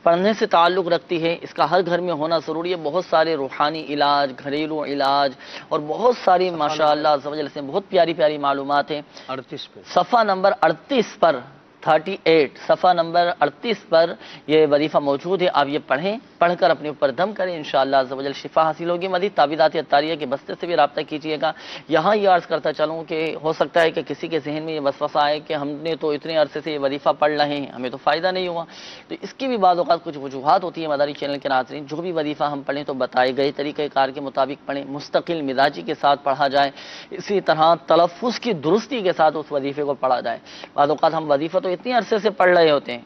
پڑھنے سے تعلق رکھتی ہے، اس کا ہر گھر میں ہونا ضروری ہے. بہت سارے روحانی علاج، گھریلو علاج اور بہت ساری ماشاءاللہ عز و جل سے بہت پیاری پیاری معلومات ہیں. 38 پہ صفحہ نمبر 38 پر 38 صفحہ نمبر 38 پر یہ وظیفہ موجود ہے. آپ یہ پڑھیں، پڑھ کر اپنے اوپر دم کریں، انشاءاللہ عز و جل شفا حاصل ہوگی. مزید تعویذات عطاریہ کے بستے سے بھی رابطہ کیجیے گا. یہاں یہ عرض کرتا چلوں کہ ہو سکتا ہے کہ کسی کے ذہن میں یہ وسوسہ آئے کہ ہم نے تو اتنے عرصے سے یہ وظیفہ پڑھ رہے ہیں، ہمیں تو فائدہ نہیں ہوا. تو اس کی بھی بعض اوقات کچھ وجوہات ہوتی ہیں. مداری چینل کے ناظرین، جو بھی وظیفہ ہم پڑھیں تو بتائے گئے طریقہ کار کے مطابق پڑھیں، مستقل مزاجی کے ساتھ پڑھا جائے، اسی طرح تلفظ کی درستی کے ساتھ اس وظیفے کو پڑھا جائے. بعض اوقات ہم وظیفہ تو اتنے عرصے سے پڑھ رہے ہوتے ہیں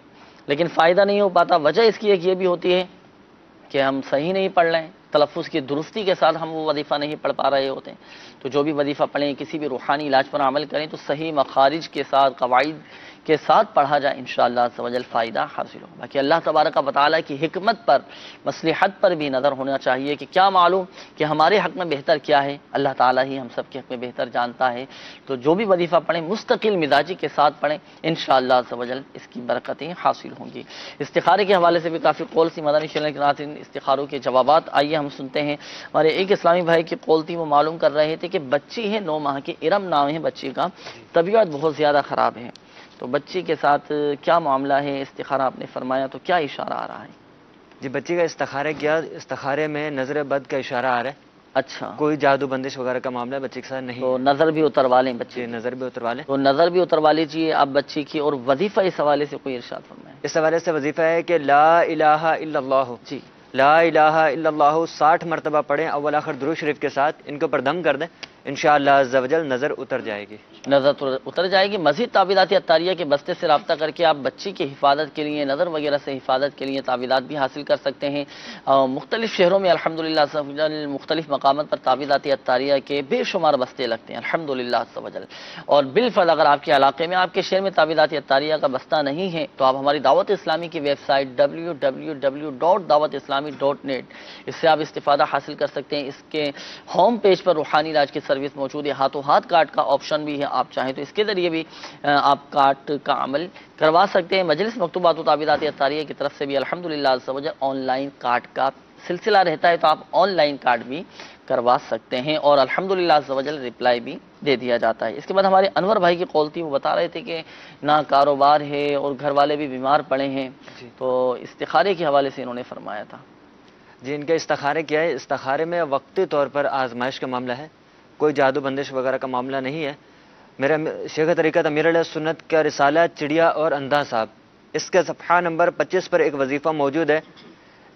لیکن فائدہ نہیں ہو پاتا. وجہ اس کی ایک یہ بھی ہوتی ہے کہ ہم صحیح نہیں پڑھ رہے ہیں، تلفظ کی درستی کے ساتھ ہم وہ وظیفہ نہیں پڑھ پا رہے ہوتے ہیں. تو جو بھی وظیفہ پڑھیں، کسی بھی روحانی علاج پر عمل کریں تو صحیح مخارج کے ساتھ، قواعد کے ساتھ پڑھا جائے، انشاءاللہ عز و جل فائدہ حاصل ہو. باقی اللہ تبارک و تعالیٰ کی حکمت پر، مصلحت پر بھی نظر ہونا چاہیے کہ کیا معلوم کہ ہمارے حق میں بہتر کیا ہے. اللہ تعالیٰ ہی ہم سب کے حق میں بہتر جانتا ہے. تو جو بھی وظیفہ پڑھیں مستقل مزاجی کے ساتھ پڑھیں، انشاءاللہ عز و جل اس کی برکتیں حاصل ہوں گی. استخارے کے حوالے سے بھی کافی قول سی مدنی چینل کے ناظرین، استخاروں کے جوابات آئیے ہم سنتے ہیں. ہمارے ایک اسلامی بھائی کی قول تھی، وہ معلوم کر رہے تھے کہ بچی ہے 9 ماہ کی، ارم نام ہے بچی کا، طبیعت بہت زیادہ خراب ہے. تو بچی کے ساتھ کیا معاملہ ہے؟ استخارہ آپ نے فرمایا تو کیا اشارہ آ رہا ہے؟ جی، بچی کا استخارہ کیا، استخارے میں نظر بد کا اشارہ آ رہا ہے. اچھا، کوئی جادو بندش وغیرہ کا معاملہ بچے کے ساتھ نہیں. تو نظر بھی اتروا لیں بچے، نظر بھی اتروا لیں. تو نظر بھی اتروا لیجیے آپ بچی کی. اور وظیفہ اس حوالے سے کوئی ارشاد فرمائیں. اس حوالے سے وظیفہ ہے کہ لا الہ الا اللہ، جی لا الہ الا اللہ 60 مرتبہ پڑھیں اول آخر درود شریف کے ساتھ. ان کے اوپر دم کر دیں، انشاءاللہ عز و جل نظر اتر جائے گی. نظر اتر جائے گی. مزید تعویذات عطاریہ کے بستے سے رابطہ کر کے آپ بچی کی حفاظت کے لیے، نظر وغیرہ سے حفاظت کے لیے تعویذات بھی حاصل کر سکتے ہیں. مختلف شہروں میں الحمدللہ مختلف مقامات پر تعویذات عطاریہ کے بے شمار بستے لگتے ہیں الحمدللہ عز و جل. اور بالفعل اگر آپ کے علاقے میں، آپ کے شہر میں تعویذات عطاریہ کا بستہ نہیں ہے تو آپ ہماری دعوت اسلامی کی ویب سائٹ www.dawatislami.net اس سے آپ استفادہ حاصل کر سکتے ہیں. اس کے ہوم پیج پر روحانی علاج کی سروس موجود ہے، ہاتھوں ہاتھ کارڈ کا آپشن بھی ہے. آپ چاہیں تو اس کے ذریعے بھی آپ کارڈ کا عمل کروا سکتے ہیں. مجلس مکتوبات و تعویذات عطاریہ کی طرف سے بھی الحمدللہ عز و جل آن لائن کارڈ کا سلسلہ رہتا ہے تو آپ آن لائن کارڈ بھی کروا سکتے ہیں اور الحمدللہ عز و جل رپلائی بھی دے دیا جاتا ہے۔ اس کے بعد ہمارے انور بھائی کی قول تھی، وہ بتا رہے تھے کہ نہ کاروبار ہے اور گھر والے بھی بیمار پڑے ہیں، تو استخارے کے حوالے سے انہوں نے فرمایا تھا۔ جی ان کے استخارے کیا ہے، استخارے میں وقتی طور پر آزمائش کا معاملہ ہے، کوئی جادو بندش وغیرہ کا معاملہ نہیں ہے۔ میرا شیخ طریقت امیر علیہ سنت کا رسالہ چڑیا اور اندھا صاحب، اس کے صفحہ نمبر 25 پر ایک وظیفہ موجود ہے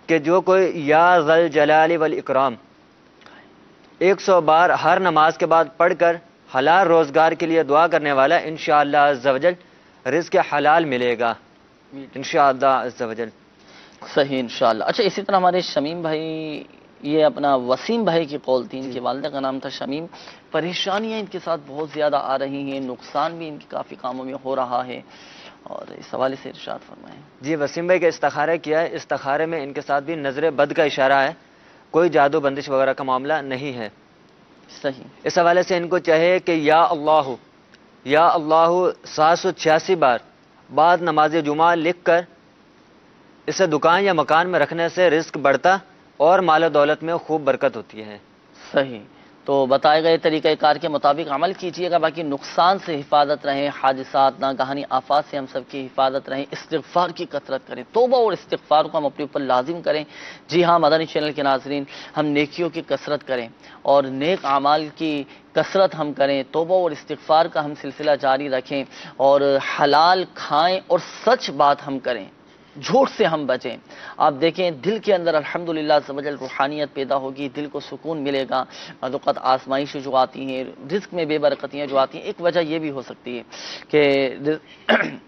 کہ جو کوئی یا ذل جلال والاکرام 100 بار ہر نماز کے بعد پڑھ کر حلال روزگار کے لیے دعا کرنے والا انشاءاللہ عز و جل رزق حلال ملے گا انشاءاللہ عز و جل۔ صحیح انشاءاللہ۔ اچھا اسی طرح ہمارے شمیم بھائی، یہ اپنا وسیم بھائی کی قول تھی، ان کی والدہ کا نام تھا شمیم، پریشانیاں ان کے ساتھ بہت زیادہ آ رہی ہیں، نقصان بھی ان کے کافی کاموں میں ہو رہا ہے، اور اس حوالے سے ارشاد فرمائیں۔ جی وسیم بھائی کا استخارہ کیا ہے، استخارے میں ان کے ساتھ بھی نظر بد کا اشارہ ہے، کوئی جادو بندش وغیرہ کا معاملہ نہیں ہے۔ صحیح۔ اس حوالے سے ان کو چاہیے کہ یا اللہ 786 بار بعد نماز جمعہ لکھ کر اسے دکان یا مکان میں رکھنے سے رزق بڑھتا اور مال و دولت میں خوب برکت ہوتی ہے۔ صحیح، تو بتائے گئے طریقہ کار کے مطابق عمل کیجیے گا، باقی نقصان سے حفاظت رہیں، حادثات ناگہانی آفات سے ہم سب کی حفاظت رہیں، استغفار کی کثرت کریں، توبہ اور استغفار کو ہم اپنے اوپر لازم کریں۔ جی ہاں مدنی چینل کے ناظرین، ہم نیکیوں کی کثرت کریں اور نیک اعمال کی کثرت ہم کریں، توبہ اور استغفار کا ہم سلسلہ جاری رکھیں اور حلال کھائیں اور سچ بات ہم کریں، جھوٹ سے ہم بچیں۔ آپ دیکھیں دل کے اندر الحمدللہ عز و جل روحانیت پیدا ہوگی، دل کو سکون ملے گا۔ بعض اوقات آزمائشیں جو آتی ہیں، رزق میں بے برکتیاں جو آتی ہیں، ایک وجہ یہ بھی ہو سکتی ہے کہ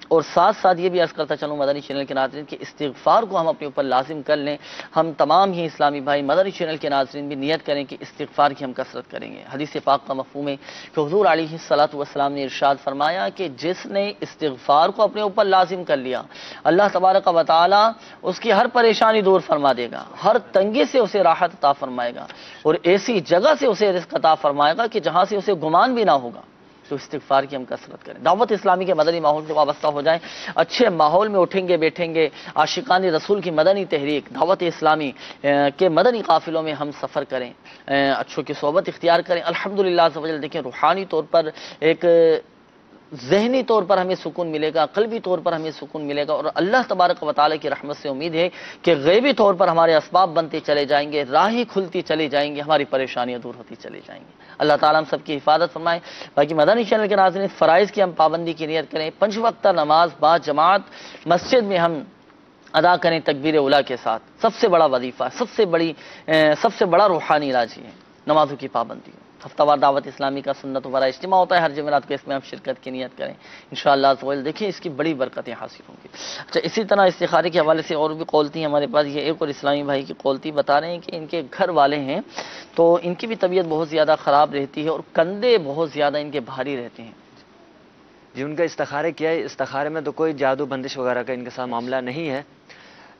اور ساتھ ساتھ یہ بھی عرض کرتا چلوں مدنی چینل کے ناظرین کہ استغفار کو ہم اپنے اوپر لازم کر لیں۔ ہم تمام ہی اسلامی بھائی مدنی چینل کے ناظرین بھی نیت کریں کہ استغفار کی ہم کثرت کریں گے۔ حدیث پاک کا مفہوم ہے کہ حضور علیہ الصلوۃ والسلام نے ارشاد فرمایا کہ جس نے استغفار کو اپنے اوپر لازم کر لیا، اللہ تبارک و تعالی اس کی ہر پریشانی دور فرما دے گا، ہر تنگی سے اسے راحت عطا فرمائے گا اور ایسی جگہ سے اسے رزق عطا فرمائے گا کہ جہاں سے اسے گمان بھی نہ ہوگا۔ تو استغفار کی ہم کثرت کریں، دعوت اسلامی کے مدنی ماحول سے وابستہ ہو جائیں، اچھے ماحول میں اٹھیں گے بیٹھیں گے، عاشقان رسول کی مدنی تحریک دعوت اسلامی کے مدنی قافلوں میں ہم سفر کریں، اچھوں کی صحبت اختیار کریں۔ الحمدللہ عز و جل دیکھیں روحانی طور پر ایک ذہنی طور پر ہمیں سکون ملے گا، قلبی طور پر ہمیں سکون ملے گا اور اللہ تبارک و تعالی کی رحمت سے امید ہے کہ غیبی طور پر ہمارے اسباب بنتے چلے جائیں گے، راہیں کھلتی چلی جائیں گی، ہماری پریشانیاں دور ہوتی چلی جائیں گی۔ اللہ تعالیٰ ہم سب کی حفاظت فرمائے۔ باقی مدنی چینل کے ناظرین فرائض کی ہم پابندی کی نیت کریں، 5 وقتہ نماز با جماعت مسجد میں ہم ادا کریں تکبیر اولیٰ کے ساتھ، سب سے بڑا وظیفہ، سب سے بڑا روحانی علاج ہے نمازوں کی پابندی۔ ہفتہ وار دعوت اسلامی کا سنت وغیرہ اجتماع ہوتا ہے ہر جمعرات کو، اس میں آپ شرکت کی نیت کریں انشاءاللہ عزوجل، دیکھیں اس کی بڑی برکتیں حاصل ہوں گی۔ اچھا اسی طرح استخارے کے حوالے سے اور بھی قول تھی ہمارے پاس، یہ ایک اور اسلامی بھائی کی قول تھی، بتا رہے ہیں کہ ان کے گھر والے ہیں تو ان کی بھی طبیعت بہت زیادہ خراب رہتی ہے اور کندھے بہت زیادہ ان کے بھاری رہتے ہیں۔ جی ان کا استخارے کیا ہے، استخارے میں تو کوئی جادو بندش وغیرہ کا ان کے ساتھ معاملہ نہیں ہے۔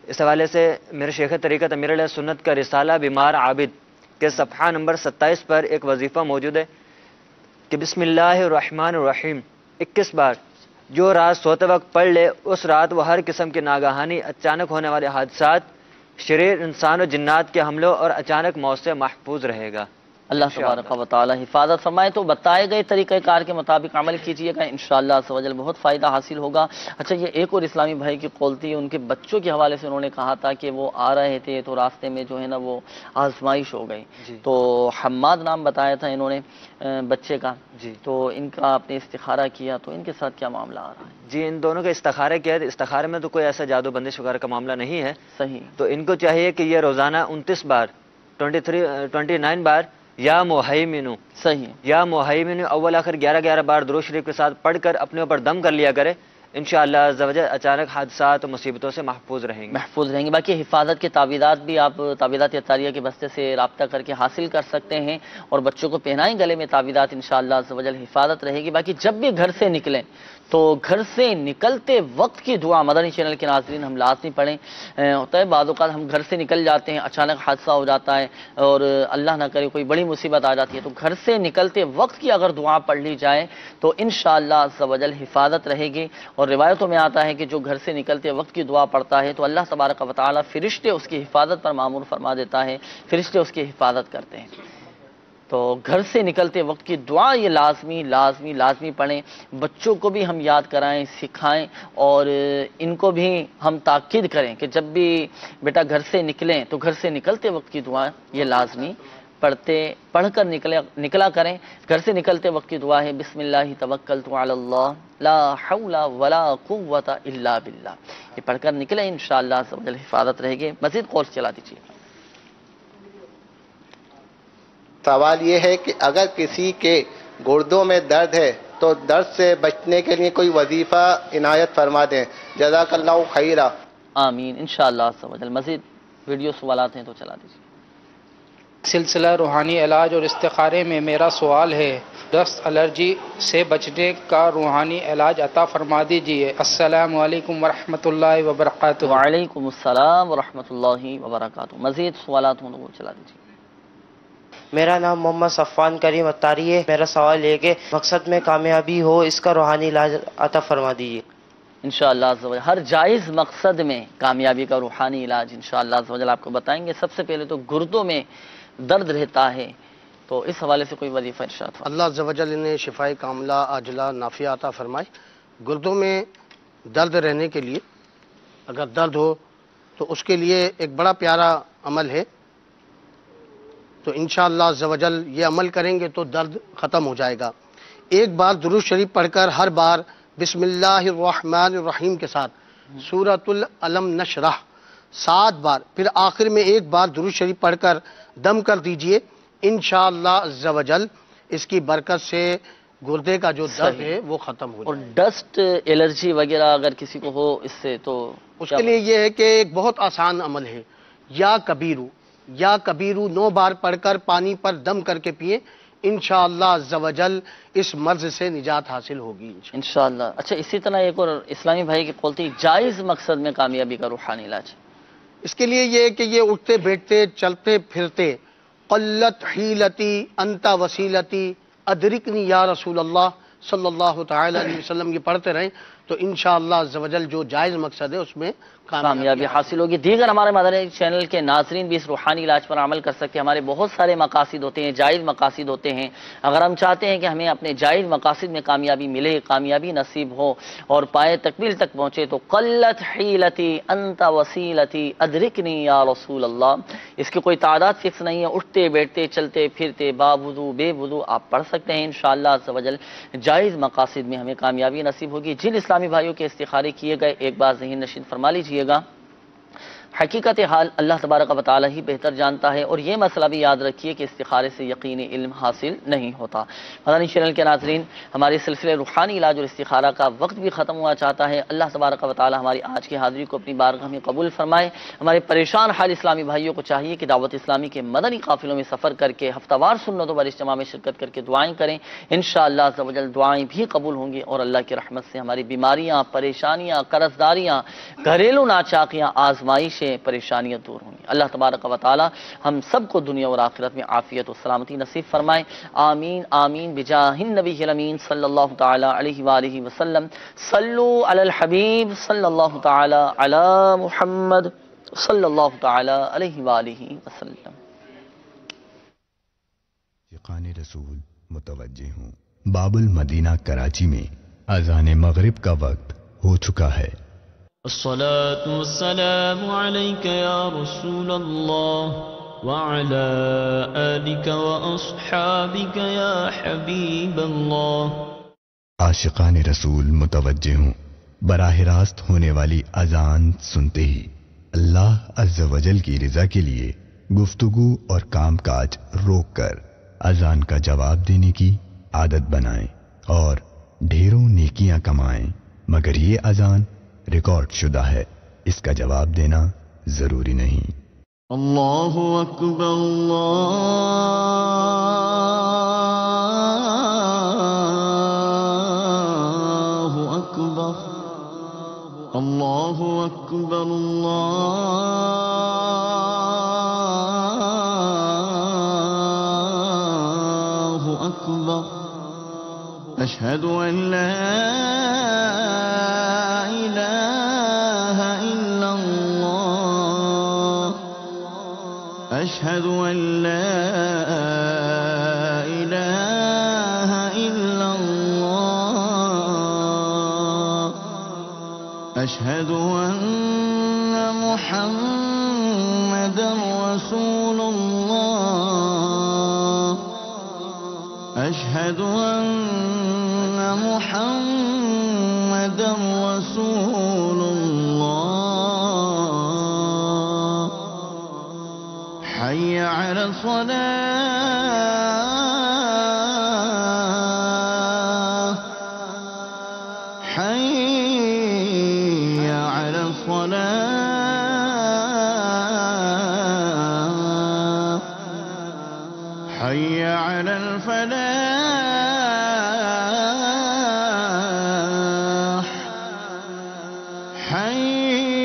اس حوالے سے میرے شیخ طریقت امیر علیہ سنت کا رسالہ بیمار عابد کے صفحہ نمبر 27 پر ایک وظیفہ موجود ہے کہ بسم اللہ الرحمن الرحیم 21 بار جو رات سوتے وقت پڑھ لے، اس رات وہ ہر قسم کے ناگہانی اچانک ہونے والے حادثات، شریر انسان و جنات کے حملوں اور اچانک موت سے محفوظ رہے گا۔ اللہ تبارک و تعالی حفاظت فرمائے۔ تو بتائے گئے طریقہ کار کے مطابق عمل کیجیے گا، انشاءاللہ عز و جل بہت فائدہ حاصل ہوگا۔ اچھا یہ ایک اور اسلامی بھائی کی قول تھی، ان کے بچوں کے حوالے سے انہوں نے کہا تھا کہ وہ آ رہے تھے تو راستے میں جو ہے نا وہ آزمائش ہو گئی، تو حماد نام بتایا تھا انہوں نے بچے کا، تو ان کا آپ نے استخارہ کیا تو ان کے ساتھ کیا معاملہ آ رہا ہے؟ جی ان دونوں کا استخارہ کیا ہے، استخارے میں تو کوئی ایسا جادو بندش وغیرہ کا معاملہ نہیں ہے۔ صحیح، تو ان کو چاہیے کہ یہ روزانہ 29 بار 29 بار یا محیمنو، صحیح، یا محیمنو اول آخر 11 بار درود شریف کے ساتھ پڑھ کر اپنے اوپر دم کر لیا کرے، انشاءاللہ عز و جل اچانک حادثات و مصیبتوں سے محفوظ رہیں گے۔ باقی حفاظت کے تعویذات بھی آپ تعویذات اطاریہ کے بستے سے رابطہ کر کے حاصل کر سکتے ہیں اور بچوں کو پہنائیں گلے میں تعویذات، انشاءاللہ عز و جل حفاظت رہے گی۔ باقی جب بھی گھر سے نکلیں تو گھر سے نکلتے وقت کی دعا مدنی چینل کے ناظرین ہم لازمی پڑھیں۔ ہوتا ہے بعض اوقات ہم گھر سے نکل جاتے ہیں، اچانک حادثہ ہو جاتا ہے اور اللہ نہ کرے کوئی بڑی مصیبت آ جاتی ہے، تو گھر سے نکلتے وقت کی اگر دعا پڑھ لی جائے تو انشاءاللہ عز و جل حفاظت رہے گی اور اور روایتوں میں آتا ہے کہ جو گھر سے نکلتے وقت کی دعا پڑھتا ہے تو اللہ تبارک و تعالی فرشتے اس کی حفاظت پر مامور فرما دیتا ہے، فرشتے اس کی حفاظت کرتے ہیں۔ تو گھر سے نکلتے وقت کی دعا یہ لازمی لازمی لازمی پڑھیں، بچوں کو بھی ہم یاد کرائیں، سکھائیں، اور ان کو بھی ہم تاکید کریں کہ جب بھی بیٹا گھر سے نکلیں تو گھر سے نکلتے وقت کی دعا یہ لازمی پڑھ کر نکلا کریں۔ گھر سے نکلتے وقت کی دعا ہے بسم اللہ توکلت علی اللہ لا حول ولا قوت الا باللہ، یہ پڑھ کر نکلیں، انشاءاللہ عز و جل حفاظت رہے گی۔ مزید کورس چلا دیجیے۔ سوال یہ ہے کہ اگر کسی کے گردوں میں درد ہے تو درد سے بچنے کے لیے کوئی وظیفہ عنایت فرما دیں، جزاک اللہ خیرہ۔ آمین انشاءاللہ عز و جل۔ مزید ویڈیو سوالات ہیں تو چلا دیجیے۔ سلسلہ روحانی علاج اور استخارے میں میرا سوال ہے، ڈسٹ الرجی سے بچنے کا روحانی علاج عطا فرما دیجیے۔ السلام علیکم ورحمۃ اللہ وبرکاتہ۔ وعلیکم السلام ورحمۃ اللہ وبرکاتہ۔ مزید سوالات ہوں تو وہ چلا دیجیے۔ میرا نام محمد صفوان کریم اتاری ہے، میرا سوال ہے کہ مقصد میں کامیابی ہو، اس کا روحانی علاج عطا فرما دیجیے۔ انشاءاللہ عز و جل ہر جائز مقصد میں کامیابی کا روحانی علاج انشاءاللہ عز و جل آپ کو بتائیں گے۔ سب سے پہلے تو گردوں میں درد رہتا ہے تو اس حوالے سے کوئی وظیفہ ارشاد فرمائیں۔ اللہ عز و جل انہیں شفائے کاملہ عاجلہ نافعہ عطا فرمائے۔ گردوں میں درد رہنے کے لیے اگر درد ہو تو اس کے لیے ایک بڑا پیارا عمل ہے، تو انشاءاللہ عز و جل یہ عمل کریں گے تو درد ختم ہو جائے گا۔ ایک بار درود شریف پڑھ کر ہر بار بسم اللہ الرحمن الرحیم کے ساتھ سورۃ العلم نشرح 7 بار، پھر آخر میں ایک بار درود شریف پڑھ کر دم کر دیجئے، انشاءاللہ عز و جل اس کی برکت سے گردے کا جو درد ہے وہ ختم ہو جائے۔ اور ڈسٹ الرجی وغیرہ اگر کسی کو ہو اس سے تو اس کے لیے یہ ہے کہ ایک بہت آسان عمل ہے، یا کبیرو 9 بار پڑھ کر پانی پر دم کر کے پیئیں، انشاءاللہ عز و جل اس مرض سے نجات حاصل ہوگی انشاءاللہ۔ اچھا اسی طرح ایک اور اسلامی بھائی کی قولتی جائز مقصد میں کامیابی کا روحانی علاج۔ اس کے لیے یہ ہے کہ یہ اٹھتے بیٹھتے چلتے پھرتے قلت حیلتی انت وسیلتی ادرکنی یا رسول اللہ صلی اللہ تعالی علیہ وسلم یہ پڑھتے رہیں تو انشاءاللہ عز و جل جو جائز مقصد ہے اس میں کامیابی حاصل ہوگی۔ دیگر ہمارے مدنی چینل کے ناظرین بھی اس روحانی علاج پر عمل کر سکتے ہیں۔ ہمارے بہت سارے مقاصد ہوتے ہیں، جائز مقاصد ہوتے ہیں۔ اگر ہم چاہتے ہیں کہ ہمیں اپنے جائز مقاصد میں کامیابی ملے، کامیابی نصیب ہو اور پائے تکمیل تک پہنچے تو قلت حیلتی انت وسیلتی ادرکنی یا رسول اللہ، اس کی کوئی تعداد فکس نہیں ہے، اٹھتے بیٹھتے چلتے پھرتے باوضو بے وضو آپ پڑھ سکتے ہیں، انشاءاللہ عز و جل جائز مقاصد میں ہمیں کامیابی نصیب ہوگی۔ جن اسلامی بھائیوں کے استخارے کیے گئے ایک بار ذہن نشین فرما لیجیے گا، حقیقت حال اللہ تبارک و تعالی ہی بہتر جانتا ہے، اور یہ مسئلہ بھی یاد رکھیے کہ استخارے سے یقینی علم حاصل نہیں ہوتا۔ مدنی چینل کے ناظرین، ہمارے سلسلے روحانی علاج اور استخارہ کا وقت بھی ختم ہوا چاہتا ہے۔ اللہ تبارک و تعالی ہماری آج کی حاضری کو اپنی بارگاہ میں قبول فرمائے۔ ہمارے پریشان حال اسلامی بھائیوں کو چاہیے کہ دعوت اسلامی کے مدنی قافلوں میں سفر کر کے ہفتہ وار سنتوں پر اجتماع میں شرکت کر کے دعائیں کریں، انشاءاللہ عز و جل دعائیں بھی قبول ہوں گی اور اللہ کی رحمت سے ہماری بیماریاں، پریشانیاں، قرضداریاں، گھریلو ناچاکیاں، آزمائشیں، پریشانیاں دور ہوں گی۔ اللہ تبارک و تعالی ہم سب کو دنیا اور آخرت میں عافیت و سلامتی نصیب فرمائے، آمین آمین بجاہ النبی الامین صلی اللہ تعالی علیہ وآلہ وسلم۔ صلو علی الحبیب صلی اللہ تعالی علی محمد صلی اللہ تعالی علیہ وآلہ وسلم۔ عاشقان رسول متوجہ ہوں، باب المدینہ کراچی میں اذان مغرب کا وقت ہو چکا ہے۔ الصلاة والسلام عليك يا رسول الله وعلى آلك وأصحابك يا حبيب الله۔ عاشقان رسول متوجہ ہوں، براہ راست ہونے والی اذان سنتے ہی اللہ عز و جل کی رضا کے لیے گفتگو اور کام کاج روک کر اذان کا جواب دینے کی عادت بنائیں اور ڈھیروں نیکیاں کمائیں، مگر یہ اذان ریکارڈ شدہ ہے، اس کا جواب دینا ضروری نہیں۔ اللہ اکبر اللہ اکبر اللہ اکبر اللہ اکبر اشہد أشهد أن لا إله إلا الله أشهد أن لا إله إلا الله أشهد أن محمدا رسول الله أشهد أن محمدا رسول الله حي على الصلاة حي على الصلاة حي على الفلاح حي